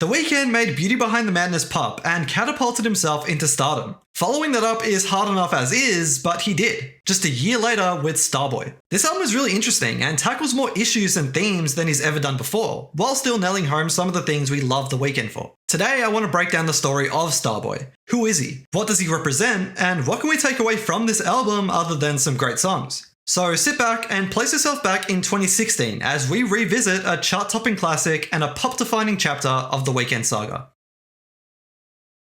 The Weeknd made Beauty Behind the Madness pop and catapulted himself into stardom. Following that up is hard enough as is, but he did, just a year later with Starboy. This album is really interesting and tackles more issues and themes than he's ever done before, while still nailing home some of the things we love The Weeknd for. Today I want to break down the story of Starboy. Who is he? What does he represent? And what can we take away from this album other than some great songs? So sit back and place yourself back in 2016 as we revisit a chart-topping classic and a pop-defining chapter of the Weeknd saga.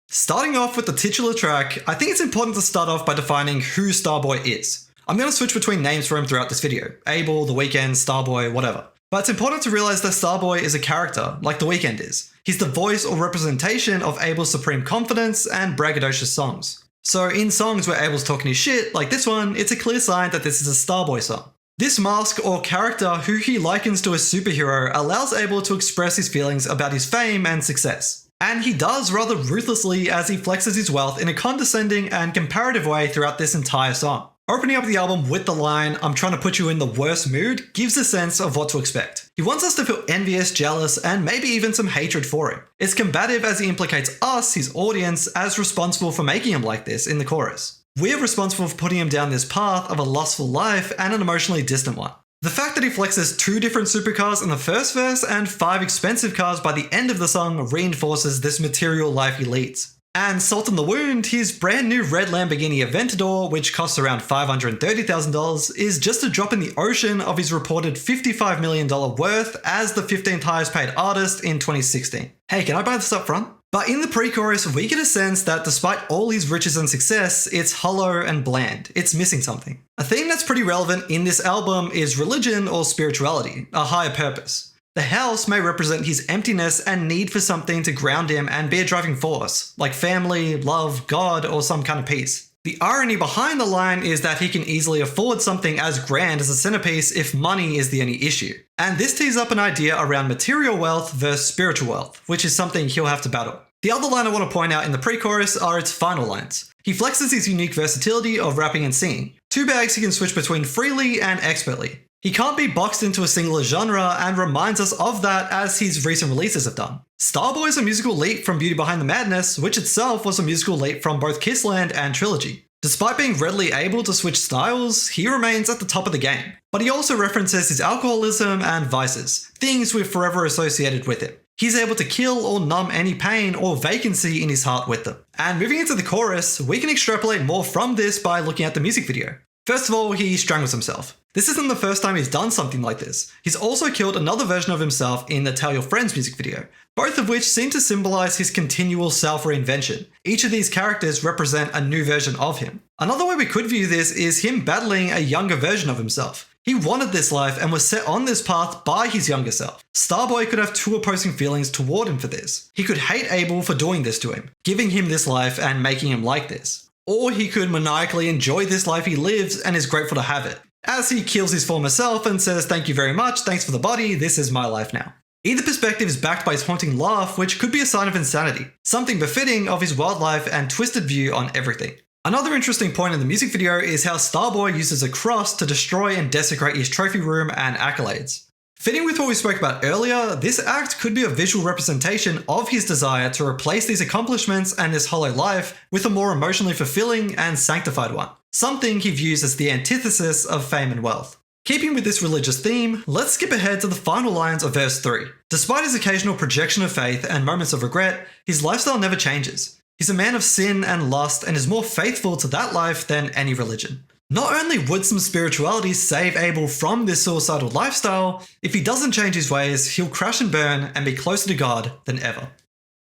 Starting off with the titular track, I think it's important to start off by defining who Starboy is. I'm going to switch between names for him throughout this video. Abel, The Weeknd, Starboy, whatever. But it's important to realize that Starboy is a character, like The Weeknd is. He's the voice or representation of Abel's supreme confidence and braggadocious songs. So in songs where Abel's talking his shit, like this one, it's a clear sign that this is a Starboy song. This mask or character who he likens to a superhero allows Abel to express his feelings about his fame and success. And he does rather ruthlessly as he flexes his wealth in a condescending and comparative way throughout this entire song. Opening up the album with the line, "I'm trying to put you in the worst mood," gives a sense of what to expect. He wants us to feel envious, jealous, and maybe even some hatred for him. It's combative as he implicates us, his audience, as responsible for making him like this in the chorus. We're responsible for putting him down this path of a lustful life and an emotionally distant one. The fact that he flexes 2 different supercars in the first verse and 5 expensive cars by the end of the song reinforces this material life he leads. And salt in the wound, his brand new red Lamborghini Aventador, which costs around $530,000, is just a drop in the ocean of his reported $55 million worth as the 15th highest paid artist in 2016. Hey, can I buy this up front? But in the pre-chorus, we get a sense that despite all his riches and success, it's hollow and bland. It's missing something. A theme that's pretty relevant in this album is religion or spirituality, a higher purpose. The house may represent his emptiness and need for something to ground him and be a driving force, like family, love, God, or some kind of peace. The irony behind the line is that he can easily afford something as grand as a centerpiece if money is the only issue. And this tees up an idea around material wealth versus spiritual wealth, which is something he'll have to battle. The other line I want to point out in the pre-chorus are its final lines. He flexes his unique versatility of rapping and singing, 2 bags he can switch between freely and expertly. He can't be boxed into a singular genre and reminds us of that as his recent releases have done. Starboy is a musical leap from Beauty Behind the Madness, which itself was a musical leap from both Kissland and Trilogy. Despite being readily able to switch styles, he remains at the top of the game. But he also references his alcoholism and vices, things we've forever associated with him. He's able to kill or numb any pain or vacancy in his heart with them. And moving into the chorus, we can extrapolate more from this by looking at the music video. First of all, he strangles himself. This isn't the first time he's done something like this. He's also killed another version of himself in the Tell Your Friends music video, both of which seem to symbolize his continual self-reinvention. Each of these characters represent a new version of him. Another way we could view this is him battling a younger version of himself. He wanted this life and was set on this path by his younger self. Starboy could have 2 opposing feelings toward him for this. He could hate Abel for doing this to him, giving him this life and making him like this. Or he could maniacally enjoy this life he lives and is grateful to have it, as he kills his former self and says, "Thank you very much, thanks for the body, this is my life now." Either perspective is backed by his haunting laugh, which could be a sign of insanity, something befitting of his wild life and twisted view on everything. Another interesting point in the music video is how Starboy uses a cross to destroy and desecrate his trophy room and accolades. Fitting with what we spoke about earlier, this act could be a visual representation of his desire to replace these accomplishments and this hollow life with a more emotionally fulfilling and sanctified one, something he views as the antithesis of fame and wealth. Keeping with this religious theme, let's skip ahead to the final lines of verse 3. Despite his occasional projection of faith and moments of regret, his lifestyle never changes. He's a man of sin and lust and is more faithful to that life than any religion. Not only would some spirituality save Abel from this suicidal lifestyle, if he doesn't change his ways, he'll crash and burn and be closer to God than ever.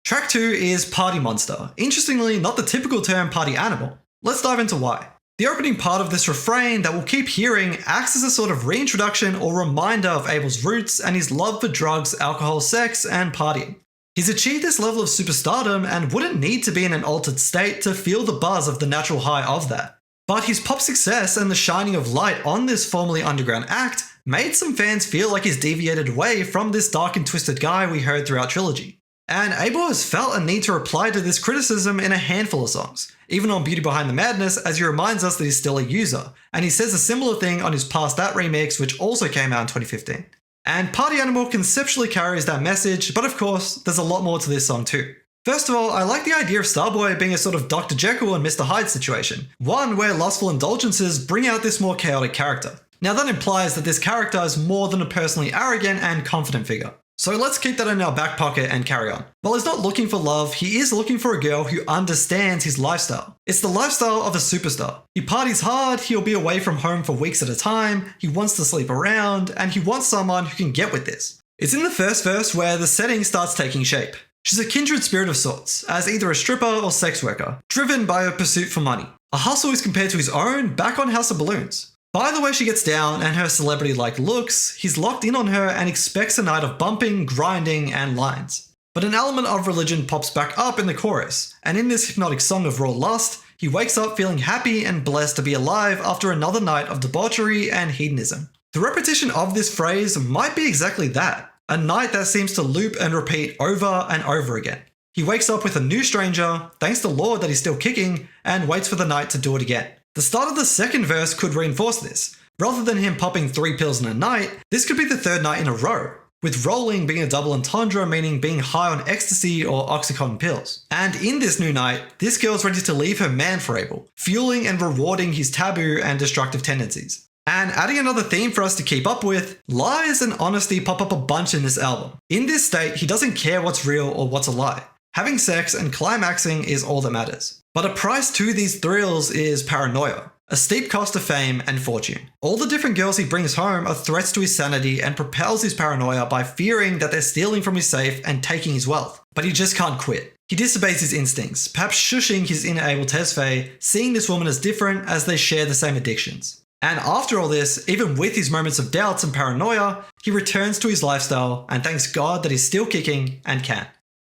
Track 2 is Party Monster. Interestingly, not the typical term party animal. Let's dive into why. The opening part of this refrain that we'll keep hearing acts as a sort of reintroduction or reminder of Abel's roots and his love for drugs, alcohol, sex, and partying. He's achieved this level of superstardom and wouldn't need to be in an altered state to feel the buzz of the natural high of that. But his pop success and the shining of light on this formerly underground act made some fans feel like he's deviated away from this dark and twisted guy we heard throughout Trilogy. And Abel has felt a need to reply to this criticism in a handful of songs, even on Beauty Behind the Madness, as he reminds us that he's still a user, and he says a similar thing on his Past That remix, which also came out in 2015. And Party Animal conceptually carries that message, but of course, there's a lot more to this song too. First of all, I like the idea of Starboy being a sort of Dr. Jekyll and Mr. Hyde situation, one where lustful indulgences bring out this more chaotic character. Now that implies that this character is more than a personally arrogant and confident figure. So let's keep that in our back pocket and carry on. While he's not looking for love, he is looking for a girl who understands his lifestyle. It's the lifestyle of a superstar. He parties hard, he'll be away from home for weeks at a time, he wants to sleep around, and he wants someone who can get with this. It's in the first verse where the setting starts taking shape. She's a kindred spirit of sorts, as either a stripper or sex worker, driven by her pursuit for money. A hustle is compared to his own back on House of Balloons. By the way she gets down and her celebrity-like looks, he's locked in on her and expects a night of bumping, grinding, and lines. But an element of religion pops back up in the chorus, and in this hypnotic song of raw lust, he wakes up feeling happy and blessed to be alive after another night of debauchery and hedonism. The repetition of this phrase might be exactly that, a night that seems to loop and repeat over and over again. He wakes up with a new stranger, thanks the Lord that he's still kicking, and waits for the night to do it again. The start of the second verse could reinforce this. Rather than him popping 3 pills in a night, this could be the third night in a row, with rolling being a double entendre meaning being high on ecstasy or oxycontin pills. And in this new night, this girl's ready to leave her man for Abel, fueling and rewarding his taboo and destructive tendencies. And adding another theme for us to keep up with, lies and honesty pop up a bunch in this album. In this state, he doesn't care what's real or what's a lie. Having sex and climaxing is all that matters. But a price to these thrills is paranoia, a steep cost of fame and fortune. All the different girls he brings home are threats to his sanity and propels his paranoia by fearing that they're stealing from his safe and taking his wealth. But he just can't quit. He disobeys his instincts, perhaps shushing his inner Abel Tesfaye, seeing this woman as different as they share the same addictions. And after all this, even with his moments of doubts and paranoia, he returns to his lifestyle and thanks God that he's still kicking and can.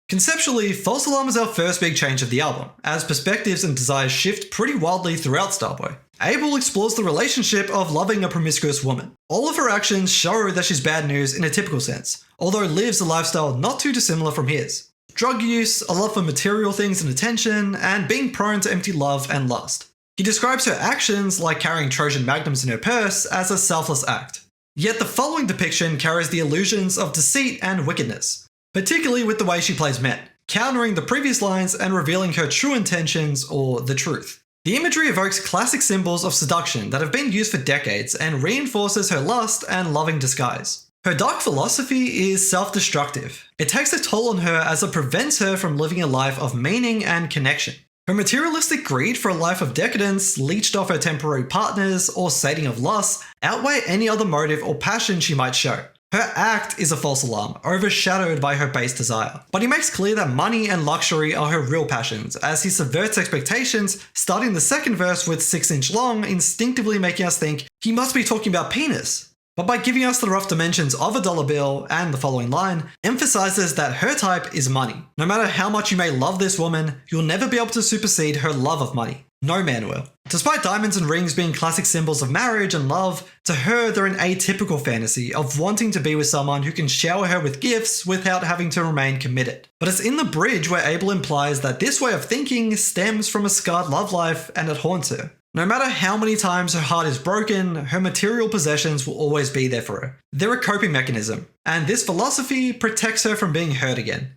Conceptually, False Alarm is our first big change of the album, as perspectives and desires shift pretty wildly throughout Starboy. Abel explores the relationship of loving a promiscuous woman. All of her actions show that she's bad news in a typical sense, although lives a lifestyle not too dissimilar from his. Drug use, a love for material things and attention, and being prone to empty love and lust. He describes her actions, like carrying Trojan magnums in her purse, as a selfless act. Yet the following depiction carries the illusions of deceit and wickedness, particularly with the way she plays men, countering the previous lines and revealing her true intentions or the truth. The imagery evokes classic symbols of seduction that have been used for decades and reinforces her lust and loving disguise. Her dark philosophy is self-destructive. It takes a toll on her as it prevents her from living a life of meaning and connection. Her materialistic greed for a life of decadence, leeched off her temporary partners, or sating of lust outweigh any other motive or passion she might show. Her act is a false alarm, overshadowed by her base desire. But he makes clear that money and luxury are her real passions, as he subverts expectations, starting the second verse with 6-inch long, instinctively making us think he must be talking about penis. But by giving us the rough dimensions of a dollar bill, and the following line, emphasizes that her type is money. No matter how much you may love this woman, you'll never be able to supersede her love of money. No man will. Despite diamonds and rings being classic symbols of marriage and love, to her they're an atypical fantasy of wanting to be with someone who can shower her with gifts without having to remain committed. But it's in the bridge where Abel implies that this way of thinking stems from a scarred love life and it haunts her. No matter how many times her heart is broken, her material possessions will always be there for her. They're a coping mechanism, and this philosophy protects her from being hurt again.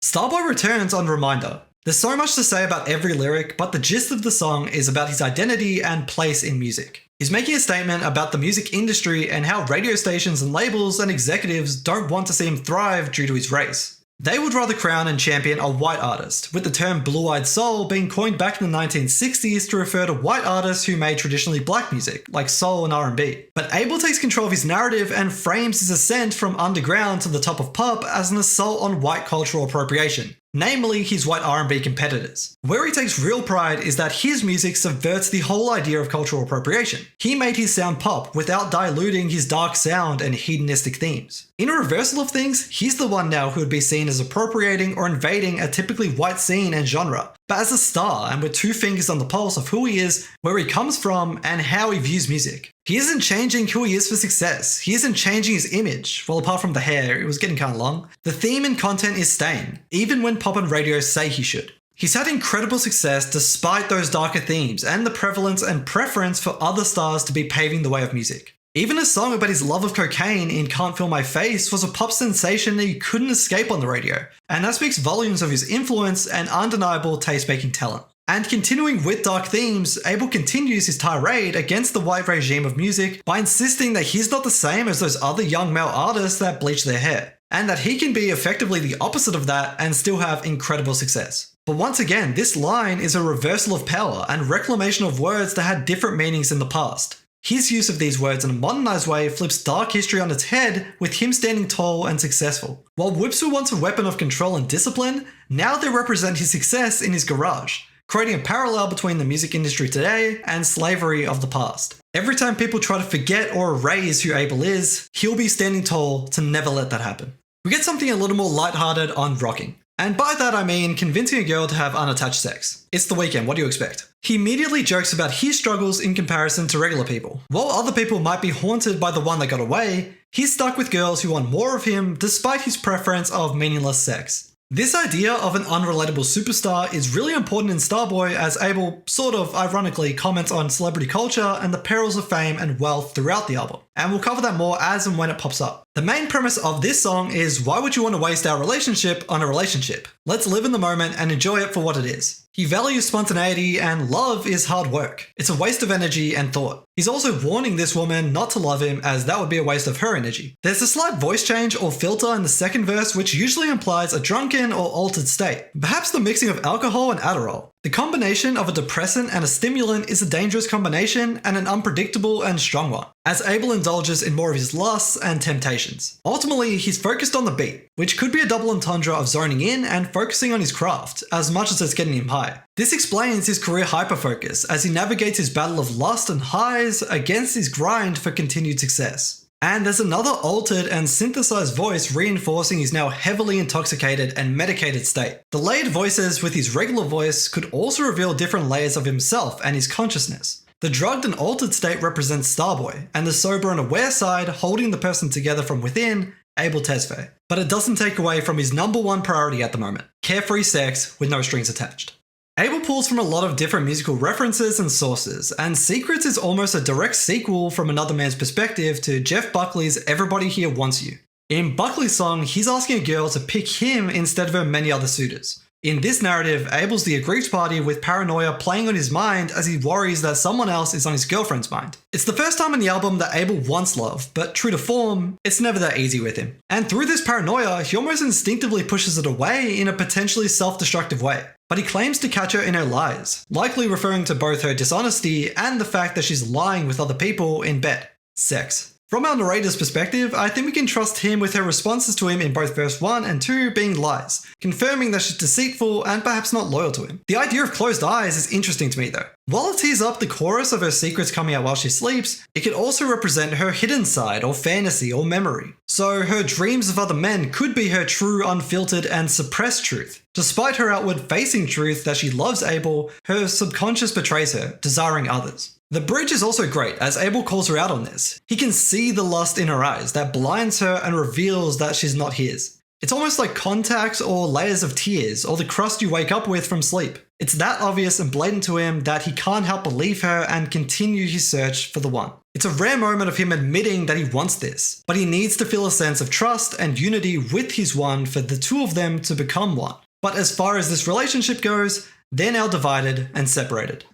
Starboy returns on Reminder. There's so much to say about every lyric, but the gist of the song is about his identity and place in music. He's making a statement about the music industry and how radio stations and labels and executives don't want to see him thrive due to his race. They would rather crown and champion a white artist, with the term blue-eyed soul being coined back in the 1960s to refer to white artists who made traditionally black music, like soul and R&B. But Abel takes control of his narrative and frames his ascent from underground to the top of pop as an assault on white cultural appropriation, namely his white R&B competitors. Where he takes real pride is that his music subverts the whole idea of cultural appropriation. He made his sound pop without diluting his dark sound and hedonistic themes. In a reversal of things, he's the one now who would be seen as appropriating or invading a typically white scene and genre, but as a star and with 2 fingers on the pulse of who he is, where he comes from, and how he views music. He isn't changing who he is for success. He isn't changing his image. Well, apart from the hair, it was getting kind of long. The theme and content is staying, even when pop and radio say he should. He's had incredible success despite those darker themes and the prevalence and preference for other stars to be paving the way of music. Even a song about his love of cocaine in Can't Feel My Face was a pop sensation that you couldn't escape on the radio, and that speaks volumes of his influence and undeniable taste-making talent. And continuing with dark themes, Abel continues his tirade against the white regime of music by insisting that he's not the same as those other young male artists that bleach their hair, and that he can be effectively the opposite of that and still have incredible success. But once again, this line is a reversal of power and reclamation of words that had different meanings in the past. His use of these words in a modernized way flips dark history on its head with him standing tall and successful. While whips were once a weapon of control and discipline, now they represent his success in his garage, creating a parallel between the music industry today and slavery of the past. Every time people try to forget or erase who Abel is, he'll be standing tall to never let that happen. We get something a little more lighthearted on Rockin. And by that I mean convincing a girl to have unattached sex. It's the Weeknd, what do you expect? He immediately jokes about his struggles in comparison to regular people. While other people might be haunted by the one that got away, he's stuck with girls who want more of him despite his preference of meaningless sex. This idea of an unrelatable superstar is really important in Starboy, as Abel sort of ironically comments on celebrity culture and the perils of fame and wealth throughout the album, and we'll cover that more as and when it pops up. The main premise of this song is, why would you want to waste our relationship on a relationship? Let's live in the moment and enjoy it for what it is. He values spontaneity, and love is hard work. It's a waste of energy and thought. He's also warning this woman not to love him, as that would be a waste of her energy. There's a slight voice change or filter in the second verse which usually implies a drunken or altered state. Perhaps the mixing of alcohol and Adderall. The combination of a depressant and a stimulant is a dangerous combination and an unpredictable and strong one, as Abel indulges in more of his lusts and temptations. Ultimately, he's focused on the beat, which could be a double entendre of zoning in and focusing on his craft, as much as it's getting him high. This explains his career hyperfocus as he navigates his battle of lust and highs against his grind for continued success. And there's another altered and synthesized voice reinforcing his now heavily intoxicated and medicated state. The layered voices with his regular voice could also reveal different layers of himself and his consciousness. The drugged and altered state represents Starboy, and the sober and aware side holding the person together from within, Abel Tesfaye. But it doesn't take away from his number one priority at the moment, carefree sex with no strings attached. Abel pulls from a lot of different musical references and sources, and Secrets is almost a direct sequel from another man's perspective to Jeff Buckley's Everybody Here Wants You. In Buckley's song, he's asking a girl to pick him instead of her many other suitors. In this narrative, Abel's the aggrieved party with paranoia playing on his mind as he worries that someone else is on his girlfriend's mind. It's the first time in the album that Abel wants love, but true to form, it's never that easy with him. And through this paranoia, he almost instinctively pushes it away in a potentially self-destructive way. But he claims to catch her in her lies, likely referring to both her dishonesty and the fact that she's lying with other people in bed. Sex. From our narrator's perspective, I think we can trust him with her responses to him in both verse 1 and 2 being lies, confirming that she's deceitful and perhaps not loyal to him. The idea of closed eyes is interesting to me though. While it tees up the chorus of her secrets coming out while she sleeps, it could also represent her hidden side or fantasy or memory. So her dreams of other men could be her true, unfiltered and suppressed truth. Despite her outward facing truth that she loves Abel, her subconscious betrays her, desiring others. The bridge is also great, as Abel calls her out on this. He can see the lust in her eyes that blinds her and reveals that she's not his. It's almost like contacts or layers of tears or the crust you wake up with from sleep. It's that obvious and blatant to him that he can't help believe her and continue his search for the one. It's a rare moment of him admitting that he wants this, but he needs to feel a sense of trust and unity with his one for the two of them to become one. But as far as this relationship goes, they're now divided and separated.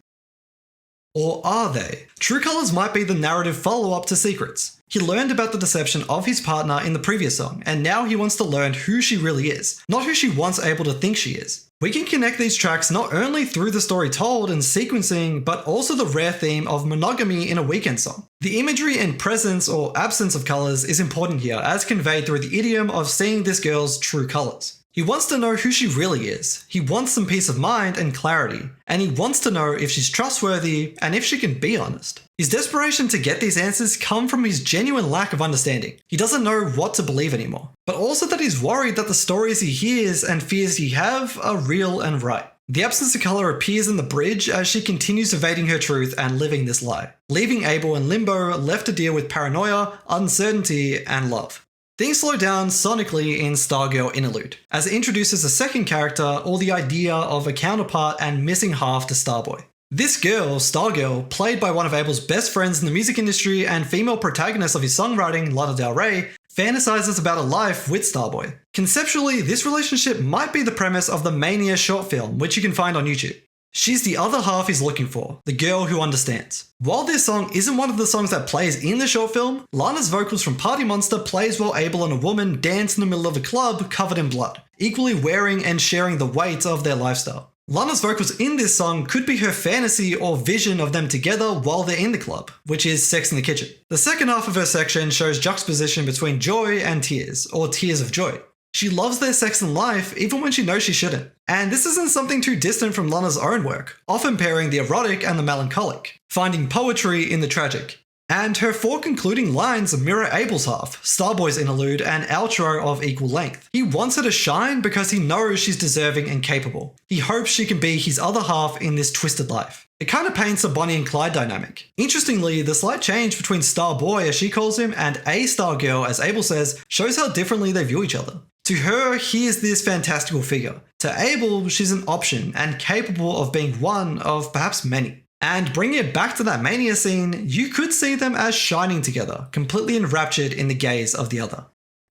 Or are they? True Colors might be the narrative follow-up to Secrets. He learned about the deception of his partner in the previous song, and now he wants to learn who she really is, not who she wants Abel to think she is. We can connect these tracks not only through the story told and sequencing, but also the rare theme of monogamy in a Weeknd song. The imagery and presence or absence of colours is important here, as conveyed through the idiom of seeing this girl's true colours. He wants to know who she really is, he wants some peace of mind and clarity, and he wants to know if she's trustworthy and if she can be honest. His desperation to get these answers come from his genuine lack of understanding. He doesn't know what to believe anymore, but also that he's worried that the stories he hears and fears he have are real and right. The absence of colour appears in the bridge as she continues evading her truth and living this lie, leaving Abel in limbo, left to deal with paranoia, uncertainty, and love. Things slow down sonically in Stargirl Interlude, as it introduces a second character or the idea of a counterpart and missing half to Starboy. This girl, Stargirl, played by one of Abel's best friends in the music industry and female protagonist of his songwriting, Lana Del Rey, fantasizes about a life with Starboy. Conceptually, this relationship might be the premise of the Mania short film, which you can find on YouTube. She's the other half he's looking for, the girl who understands. While this song isn't one of the songs that plays in the short film, Lana's vocals from Party Monster plays while Abel and a woman dance in the middle of a club covered in blood, equally wearing and sharing the weight of their lifestyle. Lana's vocals in this song could be her fantasy or vision of them together while they're in the club, which is Sex in the Kitchen. The second half of her section shows juxtaposition between joy and tears, or tears of joy. She loves their sex and life even when she knows she shouldn't. And this isn't something too distant from Lana's own work, often pairing the erotic and the melancholic, finding poetry in the tragic. And her 4 concluding lines mirror Abel's half, Starboy's interlude and outro of equal length. He wants her to shine because he knows she's deserving and capable. He hopes she can be his other half in this twisted life. It kind of paints a Bonnie and Clyde dynamic. Interestingly, the slight change between Starboy, as she calls him, and a Stargirl, as Abel says, shows how differently they view each other. To her, he is this fantastical figure. To Abel, she's an option and capable of being one of perhaps many. And bringing it back to that Mania scene, you could see them as shining together, completely enraptured in the gaze of the other.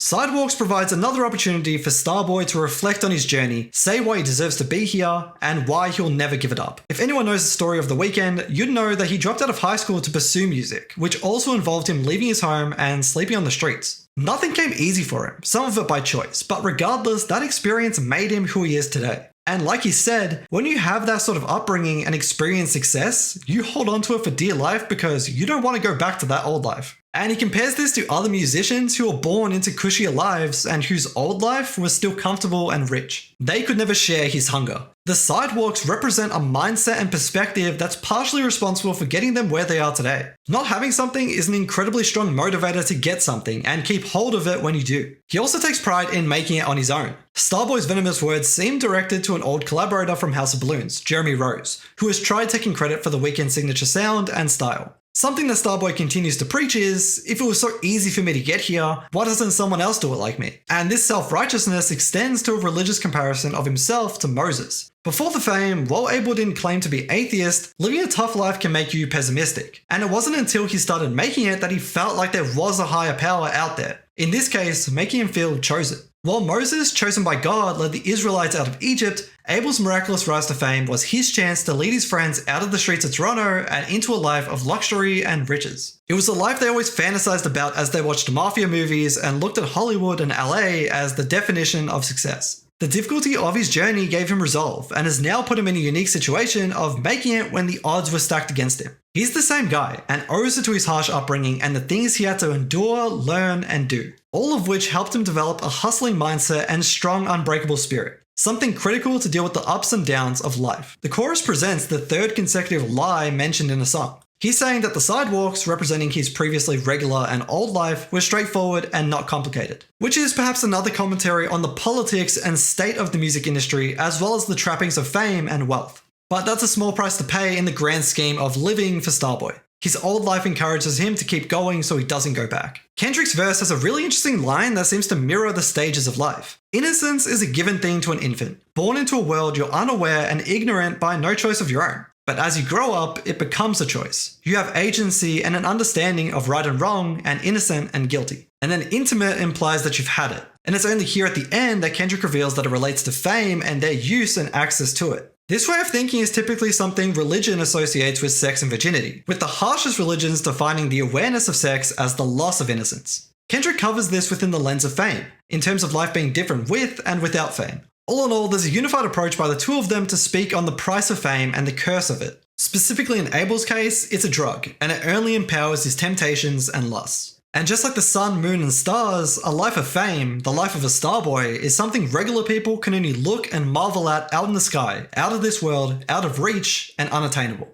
Sidewalks provides another opportunity for Starboy to reflect on his journey, say why he deserves to be here, and why he'll never give it up. If anyone knows the story of The Weeknd, you'd know that he dropped out of high school to pursue music, which also involved him leaving his home and sleeping on the streets. Nothing came easy for him, some of it by choice, but regardless, that experience made him who he is today. And like he said, when you have that sort of upbringing and experience success, you hold on to it for dear life because you don't want to go back to that old life. And he compares this to other musicians who were born into cushier lives and whose old life was still comfortable and rich. They could never share his hunger. The Sidewalks represent a mindset and perspective that's partially responsible for getting them where they are today. Not having something is an incredibly strong motivator to get something and keep hold of it when you do. He also takes pride in making it on his own. Starboy's venomous words seem directed to an old collaborator from House of Balloons, Jeremy Rose, who has tried taking credit for the Weeknd's signature sound and style. Something that Starboy continues to preach is, if it was so easy for me to get here, why doesn't someone else do it like me? And this self-righteousness extends to a religious comparison of himself to Moses. Before the fame, while Abel didn't claim to be atheist, living a tough life can make you pessimistic. And it wasn't until he started making it that he felt like there was a higher power out there. In this case, making him feel chosen. While Moses, chosen by God, led the Israelites out of Egypt, Abel's miraculous rise to fame was his chance to lead his friends out of the streets of Toronto and into a life of luxury and riches. It was a life they always fantasized about as they watched mafia movies and looked at Hollywood and LA as the definition of success. The difficulty of his journey gave him resolve and has now put him in a unique situation of making it when the odds were stacked against him. He's the same guy and owes it to his harsh upbringing and the things he had to endure, learn, and do. All of which helped him develop a hustling mindset and strong, unbreakable spirit. Something critical to deal with the ups and downs of life. The chorus presents the 3rd consecutive lie mentioned in the song. He's saying that the Sidewalks, representing his previously regular and old life, were straightforward and not complicated. Which is perhaps another commentary on the politics and state of the music industry, as well as the trappings of fame and wealth. But that's a small price to pay in the grand scheme of living for Starboy. His old life encourages him to keep going so he doesn't go back. Kendrick's verse has a really interesting line that seems to mirror the stages of life. Innocence is a given thing to an infant, born into a world you're unaware and ignorant by no choice of your own. But as you grow up, it becomes a choice. You have agency and an understanding of right and wrong and innocent and guilty. And then intimate implies that you've had it. And it's only here at the end that Kendrick reveals that it relates to fame and their use and access to it. This way of thinking is typically something religion associates with sex and virginity, with the harshest religions defining the awareness of sex as the loss of innocence. Kendrick covers this within the lens of fame, in terms of life being different with and without fame. All in all, there's a unified approach by the two of them to speak on the price of fame and the curse of it. Specifically in Abel's case, it's a drug, and it only empowers his temptations and lusts. And just like the sun, moon, and stars, a life of fame, the life of a Starboy, is something regular people can only look and marvel at out in the sky, out of this world, out of reach, and unattainable.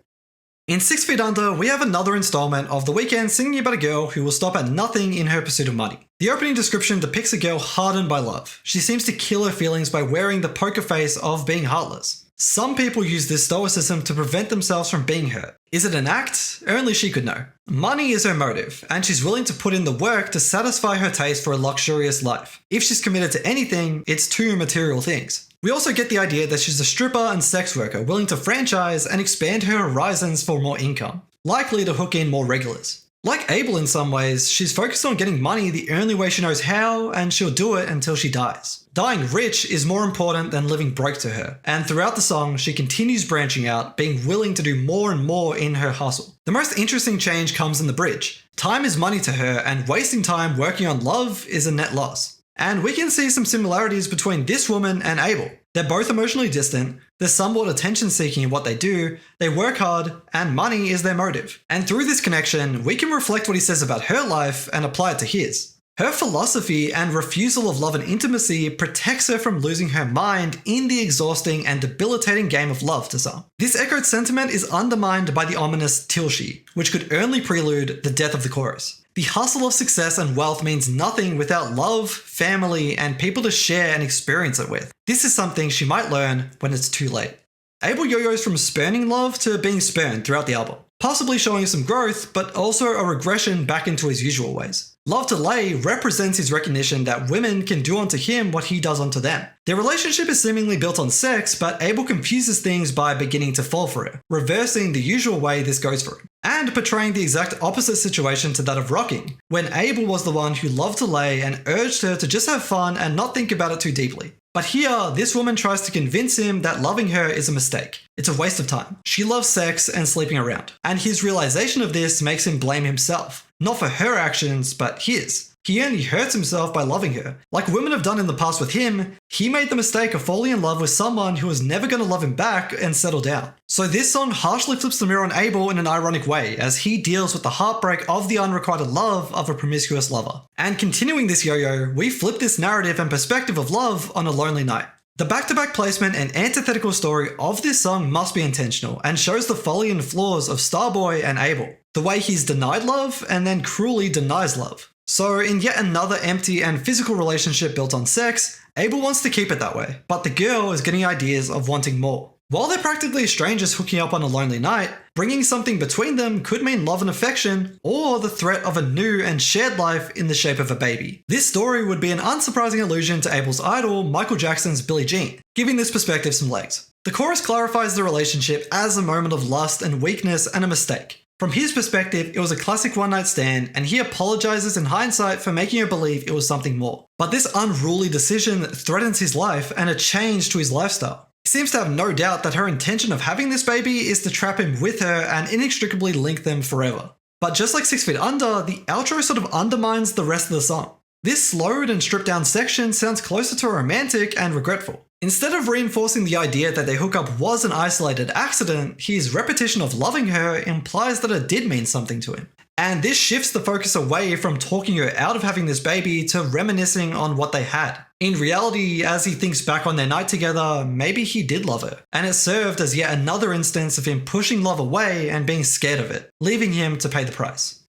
In 6 Feet Under, we have another installment of The Weeknd singing about a girl who will stop at nothing in her pursuit of money. The opening description depicts a girl hardened by love. She seems to kill her feelings by wearing the poker face of being heartless. Some people use this stoicism to prevent themselves from being hurt. Is it an act? Only she could know. Money is her motive, and she's willing to put in the work to satisfy her taste for a luxurious life. If she's committed to anything, it's 2 material things. We also get the idea that she's a stripper and sex worker willing to franchise and expand her horizons for more income, likely to hook in more regulars. Like Abel in some ways, she's focused on getting money the only way she knows how, and she'll do it until she dies. Dying rich is more important than living broke to her, and throughout the song, she continues branching out, being willing to do more and more in her hustle. The most interesting change comes in the bridge. Time is money to her, and wasting time working on love is a net loss. And we can see some similarities between this woman and Abel. They're both emotionally distant, they're somewhat attention-seeking in what they do, they work hard, and money is their motive. And through this connection, we can reflect what he says about her life and apply it to his. Her philosophy and refusal of love and intimacy protects her from losing her mind in the exhausting and debilitating game of love to some. This echoed sentiment is undermined by the ominous till she, which could only prelude the death of the chorus. The hustle of success and wealth means nothing without love, family, and people to share and experience it with. This is something she might learn when it's too late. Abel yo-yos from spurning love to being spurned throughout the album, possibly showing some growth, but also a regression back into his usual ways. Love to Lay represents his recognition that women can do unto him what he does unto them. Their relationship is seemingly built on sex, but Abel confuses things by beginning to fall for it, reversing the usual way this goes for him, and portraying the exact opposite situation to that of Rockin, when Abel was the one who loved to lay and urged her to just have fun and not think about it too deeply. But here, this woman tries to convince him that loving her is a mistake. It's a waste of time. She loves sex and sleeping around. And his realization of this makes him blame himself. Not for her actions, but his. He only hurts himself by loving her. Like women have done in the past with him, he made the mistake of falling in love with someone who was never going to love him back and settle down. So this song harshly flips the mirror on Abel in an ironic way, as he deals with the heartbreak of the unrequited love of a promiscuous lover. And continuing this yo-yo, we flip this narrative and perspective of love on a lonely night. The back-to-back placement and antithetical story of this song must be intentional and shows the folly and flaws of Starboy and Abel. The way he's denied love and then cruelly denies love. So in yet another empty and physical relationship built on sex, Abel wants to keep it that way, but the girl is getting ideas of wanting more. While they're practically strangers hooking up on a lonely night, bringing something between them could mean love and affection, or the threat of a new and shared life in the shape of a baby. This story would be an unsurprising allusion to Abel's idol, Michael Jackson's Billie Jean, giving this perspective some legs. The chorus clarifies the relationship as a moment of lust and weakness and a mistake. From his perspective, it was a classic one-night stand, and he apologizes in hindsight for making her believe it was something more. But this unruly decision threatens his life and a change to his lifestyle. He seems to have no doubt that her intention of having this baby is to trap him with her and inextricably link them forever. But just like 6 Feet Under, the outro sort of undermines the rest of the song. This slowed and stripped down section sounds closer to romantic and regretful. Instead of reinforcing the idea that their hookup was an isolated accident, his repetition of loving her implies that it did mean something to him. And this shifts the focus away from talking her out of having this baby to reminiscing on what they had. In reality, as he thinks back on their night together, maybe he did love her, and it served as yet another instance of him pushing love away and being scared of it, leaving him to pay the price.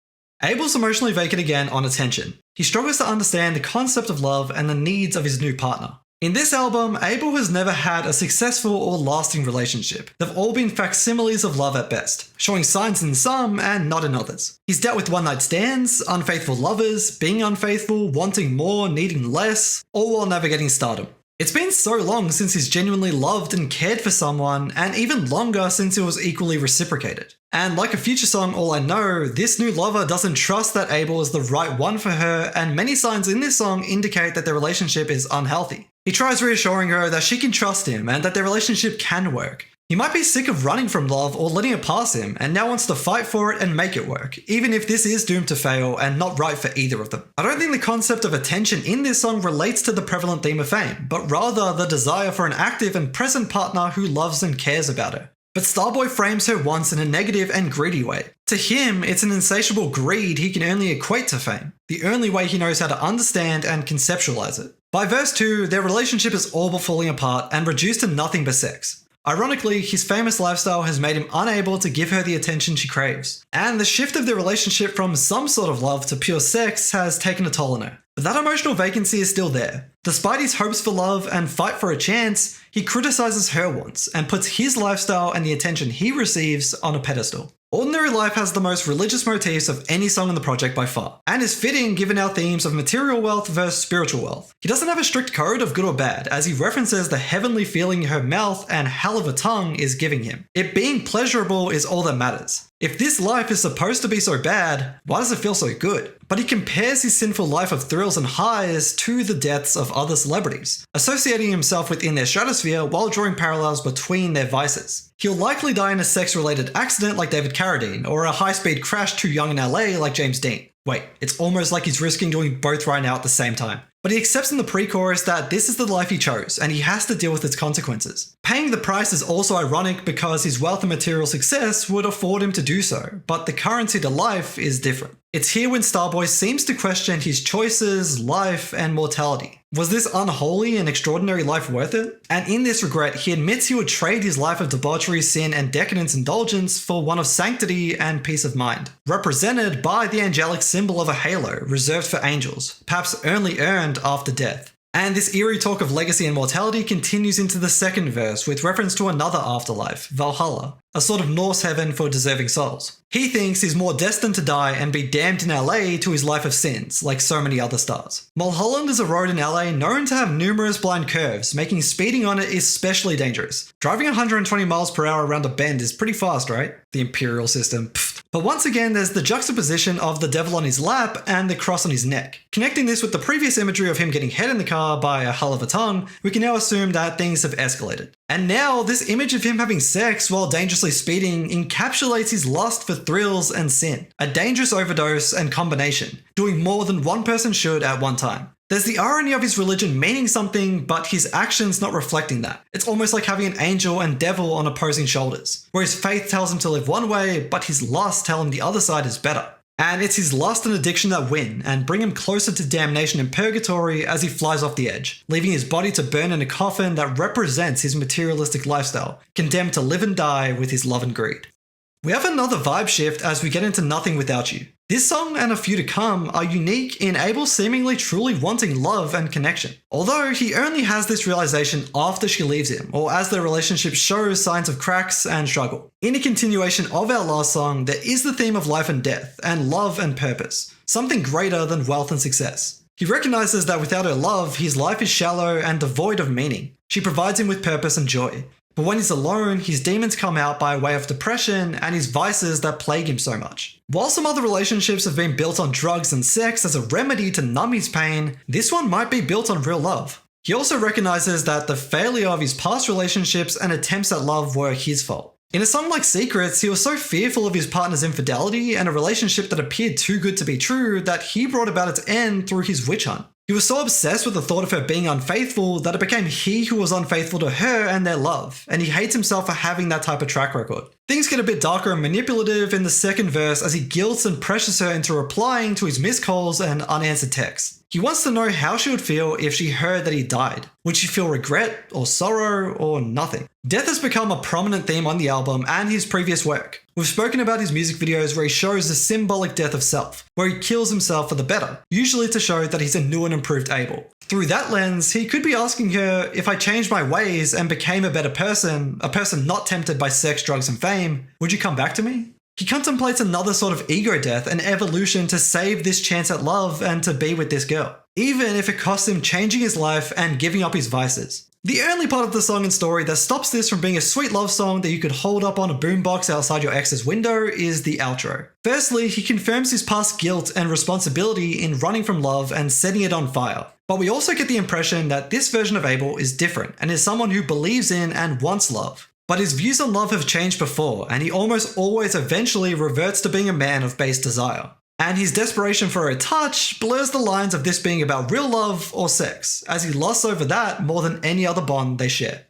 Abel's emotionally vacant again on attention. He struggles to understand the concept of love and the needs of his new partner. In this album, Abel has never had a successful or lasting relationship. They've all been facsimiles of love at best, showing signs in some and not in others. He's dealt with one-night stands, unfaithful lovers, being unfaithful, wanting more, needing less, all while navigating stardom. It's been so long since he's genuinely loved and cared for someone, and even longer since it was equally reciprocated. And like a future song, All I Know, this new lover doesn't trust that Abel is the right one for her, and many signs in this song indicate that their relationship is unhealthy. He tries reassuring her that she can trust him and that their relationship can work. He might be sick of running from love or letting it pass him, and now wants to fight for it and make it work, even if this is doomed to fail and not right for either of them. I don't think the concept of attention in this song relates to the prevalent theme of fame, but rather the desire for an active and present partner who loves and cares about her. But Starboy frames her wants in a negative and greedy way. To him, it's an insatiable greed he can only equate to fame, the only way he knows how to understand and conceptualize it. By verse 2, their relationship is all but falling apart and reduced to nothing but sex. Ironically, his famous lifestyle has made him unable to give her the attention she craves, and the shift of their relationship from some sort of love to pure sex has taken a toll on her. But that emotional vacancy is still there. Despite his hopes for love and fight for a chance, he criticizes her wants and puts his lifestyle and the attention he receives on a pedestal. Ordinary Life has the most religious motifs of any song on the project by far, and is fitting given our themes of material wealth versus spiritual wealth. He doesn't have a strict code of good or bad, as he references the heavenly feeling her mouth and hell of a tongue is giving him. It being pleasurable is all that matters. If this life is supposed to be so bad, why does it feel so good? But he compares his sinful life of thrills and highs to the deaths of other celebrities, associating himself within their stratosphere while drawing parallels between their vices. He'll likely die in a sex-related accident like David Carradine, or a high-speed crash too young in LA like James Dean. Wait, it's almost like he's risking doing both right now at the same time. But he accepts in the pre-chorus that this is the life he chose, and he has to deal with its consequences. Paying the price is also ironic because his wealth and material success would afford him to do so, but the currency to life is different. It's here when Starboy seems to question his choices, life, and mortality. Was this unholy and extraordinary life worth it? And in this regret, he admits he would trade his life of debauchery, sin, and decadence indulgence for one of sanctity and peace of mind, represented by the angelic symbol of a halo reserved for angels, perhaps only earned after death. And this eerie talk of legacy and mortality continues into the second verse with reference to another afterlife, Valhalla, a sort of Norse heaven for deserving souls. He thinks he's more destined to die and be damned in LA to his life of sins, like so many other stars. Mulholland is a road in LA known to have numerous blind curves, making speeding on it especially dangerous. Driving 120 miles per hour around a bend is pretty fast, right? The imperial system. Pfft. But once again, there's the juxtaposition of the devil on his lap and the cross on his neck. Connecting this with the previous imagery of him getting head in the car by a hell of a tongue, we can now assume that things have escalated. And now, this image of him having sex while dangerously speeding encapsulates his lust for thrills and sin, a dangerous overdose and combination, doing more than one person should at one time. There's the irony of his religion meaning something, but his actions not reflecting that. It's almost like having an angel and devil on opposing shoulders, where his faith tells him to live one way, but his lust tells him the other side is better. And it's his lust and addiction that win and bring him closer to damnation in purgatory as he flies off the edge, leaving his body to burn in a coffin that represents his materialistic lifestyle, condemned to live and die with his love and greed. We have another vibe shift as we get into Nothing Without You. This song and a few to come are unique in Abel seemingly truly wanting love and connection. Although he only has this realization after she leaves him, or as their relationship shows signs of cracks and struggle. In a continuation of our last song, there is the theme of life and death, and love and purpose, something greater than wealth and success. He recognizes that without her love, his life is shallow and devoid of meaning. She provides him with purpose and joy. But when he's alone, his demons come out by way of depression and his vices that plague him so much. While some other relationships have been built on drugs and sex as a remedy to numb his pain, this one might be built on real love. He also recognizes that the failure of his past relationships and attempts at love were his fault. In a song like Secrets, he was so fearful of his partner's infidelity and a relationship that appeared too good to be true that he brought about its end through his witch hunt. He was so obsessed with the thought of her being unfaithful that it became he who was unfaithful to her and their love, and he hates himself for having that type of track record. Things get a bit darker and manipulative in the second verse as he guilts and pressures her into replying to his missed calls and unanswered texts. He wants to know how she would feel if she heard that he died. Would she feel regret or sorrow or nothing? Death has become a prominent theme on the album and his previous work. We've spoken about his music videos where he shows the symbolic death of self, where he kills himself for the better, usually to show that he's a new and improved Abel. Through that lens, he could be asking her, if I changed my ways and became a better person, a person not tempted by sex, drugs, and fame, would you come back to me? He contemplates another sort of ego death and evolution to save this chance at love and to be with this girl, even if it costs him changing his life and giving up his vices. The only part of the song and story that stops this from being a sweet love song that you could hold up on a boombox outside your ex's window is the outro. Firstly, he confirms his past guilt and responsibility in running from love and setting it on fire. But we also get the impression that this version of Abel is different and is someone who believes in and wants love. But his views on love have changed before, and he almost always eventually reverts to being a man of base desire. And his desperation for a touch blurs the lines of this being about real love or sex, as he lusts over that more than any other bond they share.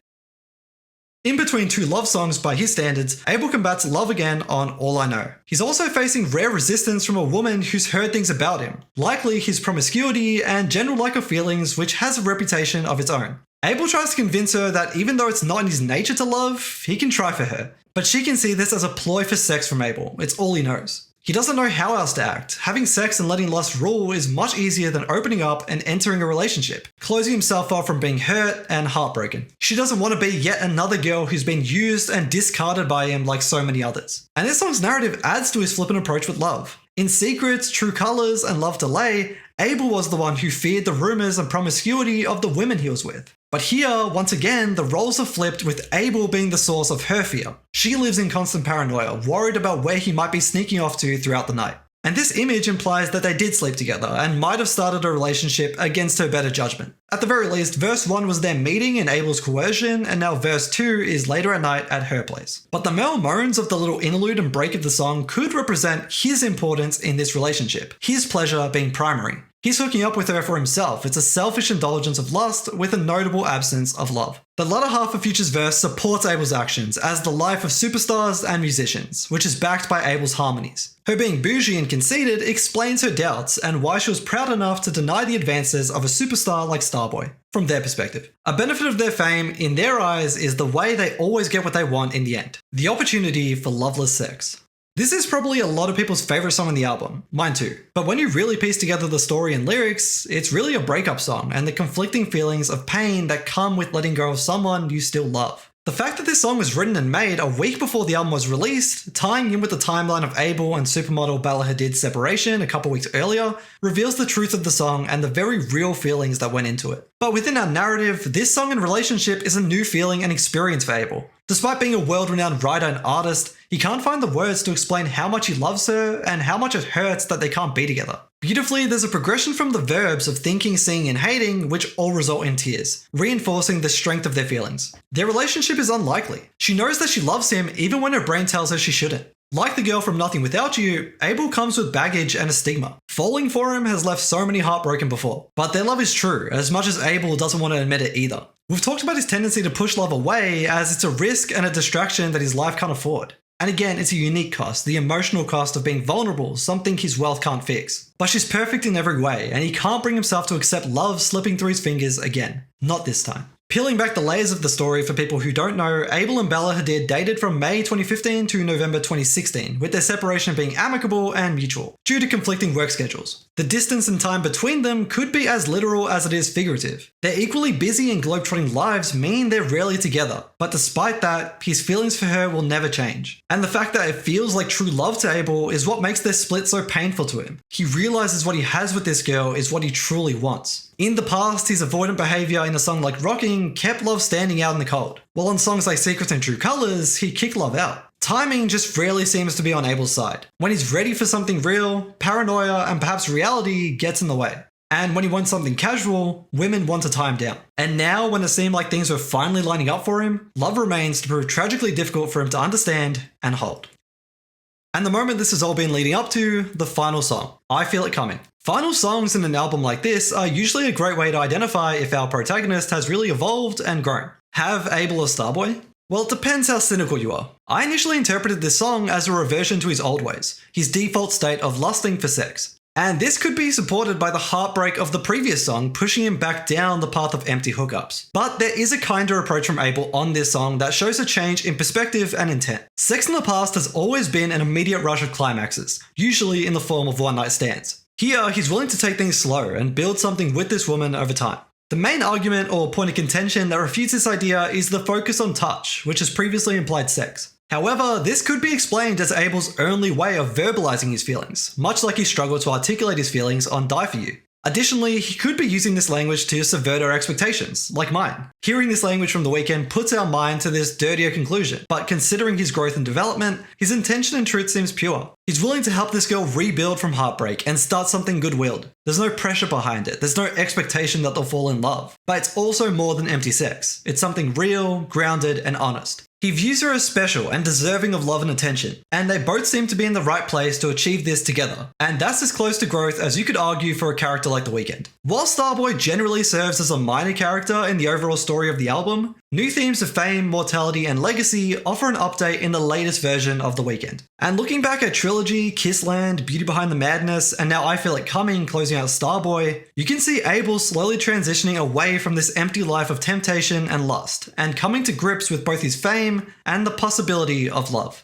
In between two love songs by his standards, Abel combats love again on All I Know. He's also facing rare resistance from a woman who's heard things about him, likely his promiscuity and general lack of feelings, which has a reputation of its own. Abel tries to convince her that even though it's not in his nature to love, he can try for her. But she can see this as a ploy for sex from Abel, it's all he knows. He doesn't know how else to act. Having sex and letting lust rule is much easier than opening up and entering a relationship, closing himself off from being hurt and heartbroken. She doesn't want to be yet another girl who's been used and discarded by him like so many others. And this song's narrative adds to his flippant approach with love. In Secrets, True Colors, and Love Delay, Abel was the one who feared the rumors and promiscuity of the women he was with. But here, once again, the roles are flipped with Abel being the source of her fear. She lives in constant paranoia, worried about where he might be sneaking off to throughout the night. And this image implies that they did sleep together and might have started a relationship against her better judgment. At the very least, verse 1 was their meeting and Abel's coercion, and now verse 2 is later at night at her place. But the male moans of the little interlude and break of the song could represent his importance in this relationship, his pleasure being primary. He's hooking up with her for himself. It's a selfish indulgence of lust with a notable absence of love. The latter half of Future's verse supports Abel's actions as the life of superstars and musicians, which is backed by Abel's harmonies. Her being bougie and conceited explains her doubts and why she was proud enough to deny the advances of a superstar like Starboy, from their perspective. A benefit of their fame, in their eyes, is the way they always get what they want in the end. The opportunity for loveless sex. This is probably a lot of people's favourite song on the album, mine too. But when you really piece together the story and lyrics, it's really a breakup song and the conflicting feelings of pain that come with letting go of someone you still love. The fact that this song was written and made a week before the album was released, tying in with the timeline of Abel and supermodel Bella Hadid's separation a couple weeks earlier, reveals the truth of the song and the very real feelings that went into it. But within our narrative, this song and relationship is a new feeling and experience for Abel. Despite being a world-renowned writer and artist, he can't find the words to explain how much he loves her and how much it hurts that they can't be together. Beautifully, there's a progression from the verbs of thinking, seeing, and hating, which all result in tears, reinforcing the strength of their feelings. Their relationship is unlikely. She knows that she loves him even when her brain tells her she shouldn't. Like the girl from Nothing Without You, Abel comes with baggage and a stigma. Falling for him has left so many heartbroken before. But their love is true, as much as Abel doesn't want to admit it either. We've talked about his tendency to push love away as it's a risk and a distraction that his life can't afford. And again, it's a unique cost, the emotional cost of being vulnerable, something his wealth can't fix. But she's perfect in every way, and he can't bring himself to accept love slipping through his fingers again. Not this time. Peeling back the layers of the story for people who don't know, Abel and Bella Hadid dated from May 2015 to November 2016, with their separation being amicable and mutual, due to conflicting work schedules. The distance and time between them could be as literal as it is figurative. Their equally busy and globetrotting lives mean they're rarely together, but despite that, his feelings for her will never change. And the fact that it feels like true love to Abel is what makes their split so painful to him. He realizes what he has with this girl is what he truly wants. In the past, his avoidant behaviour in a song like Rockin kept love standing out in the cold, while on songs like Secrets and True Colors, he kicked love out. Timing just rarely seems to be on Abel's side. When he's ready for something real, paranoia and perhaps reality gets in the way. And when he wants something casual, women want to tie him down. And now, when it seemed like things were finally lining up for him, love remains to prove tragically difficult for him to understand and hold. And the moment this has all been leading up to, the final song, I Feel It Coming. Final songs in an album like this are usually a great way to identify if our protagonist has really evolved and grown. Have Abel a Starboy? Well, it depends how cynical you are. I initially interpreted this song as a reversion to his old ways, his default state of lusting for sex. And this could be supported by the heartbreak of the previous song, pushing him back down the path of empty hookups. But there is a kinder approach from Abel on this song that shows a change in perspective and intent. Sex in the past has always been an immediate rush of climaxes, usually in the form of one-night stands. Here, he's willing to take things slow and build something with this woman over time. The main argument or point of contention that refutes this idea is the focus on touch, which has previously implied sex. However, this could be explained as Abel's only way of verbalizing his feelings, much like he struggled to articulate his feelings on Die For You. Additionally, he could be using this language to subvert our expectations, like mine. Hearing this language from The Weeknd puts our mind to this dirtier conclusion, but considering his growth and development, his intention and truth seems pure. He's willing to help this girl rebuild from heartbreak and start something good-willed. There's no pressure behind it, there's no expectation that they'll fall in love. But it's also more than empty sex. It's something real, grounded, and honest. He views her as special and deserving of love and attention, and they both seem to be in the right place to achieve this together. And that's as close to growth as you could argue for a character like The Weeknd. While Starboy generally serves as a minor character in the overall story of the album, new themes of fame, mortality, and legacy offer an update in the latest version of The Weeknd. And looking back at Trilogy, Kissland, Beauty Behind the Madness, and now I Feel It Coming closing out Starboy, you can see Abel slowly transitioning away from this empty life of temptation and lust, and coming to grips with both his fame and the possibility of love.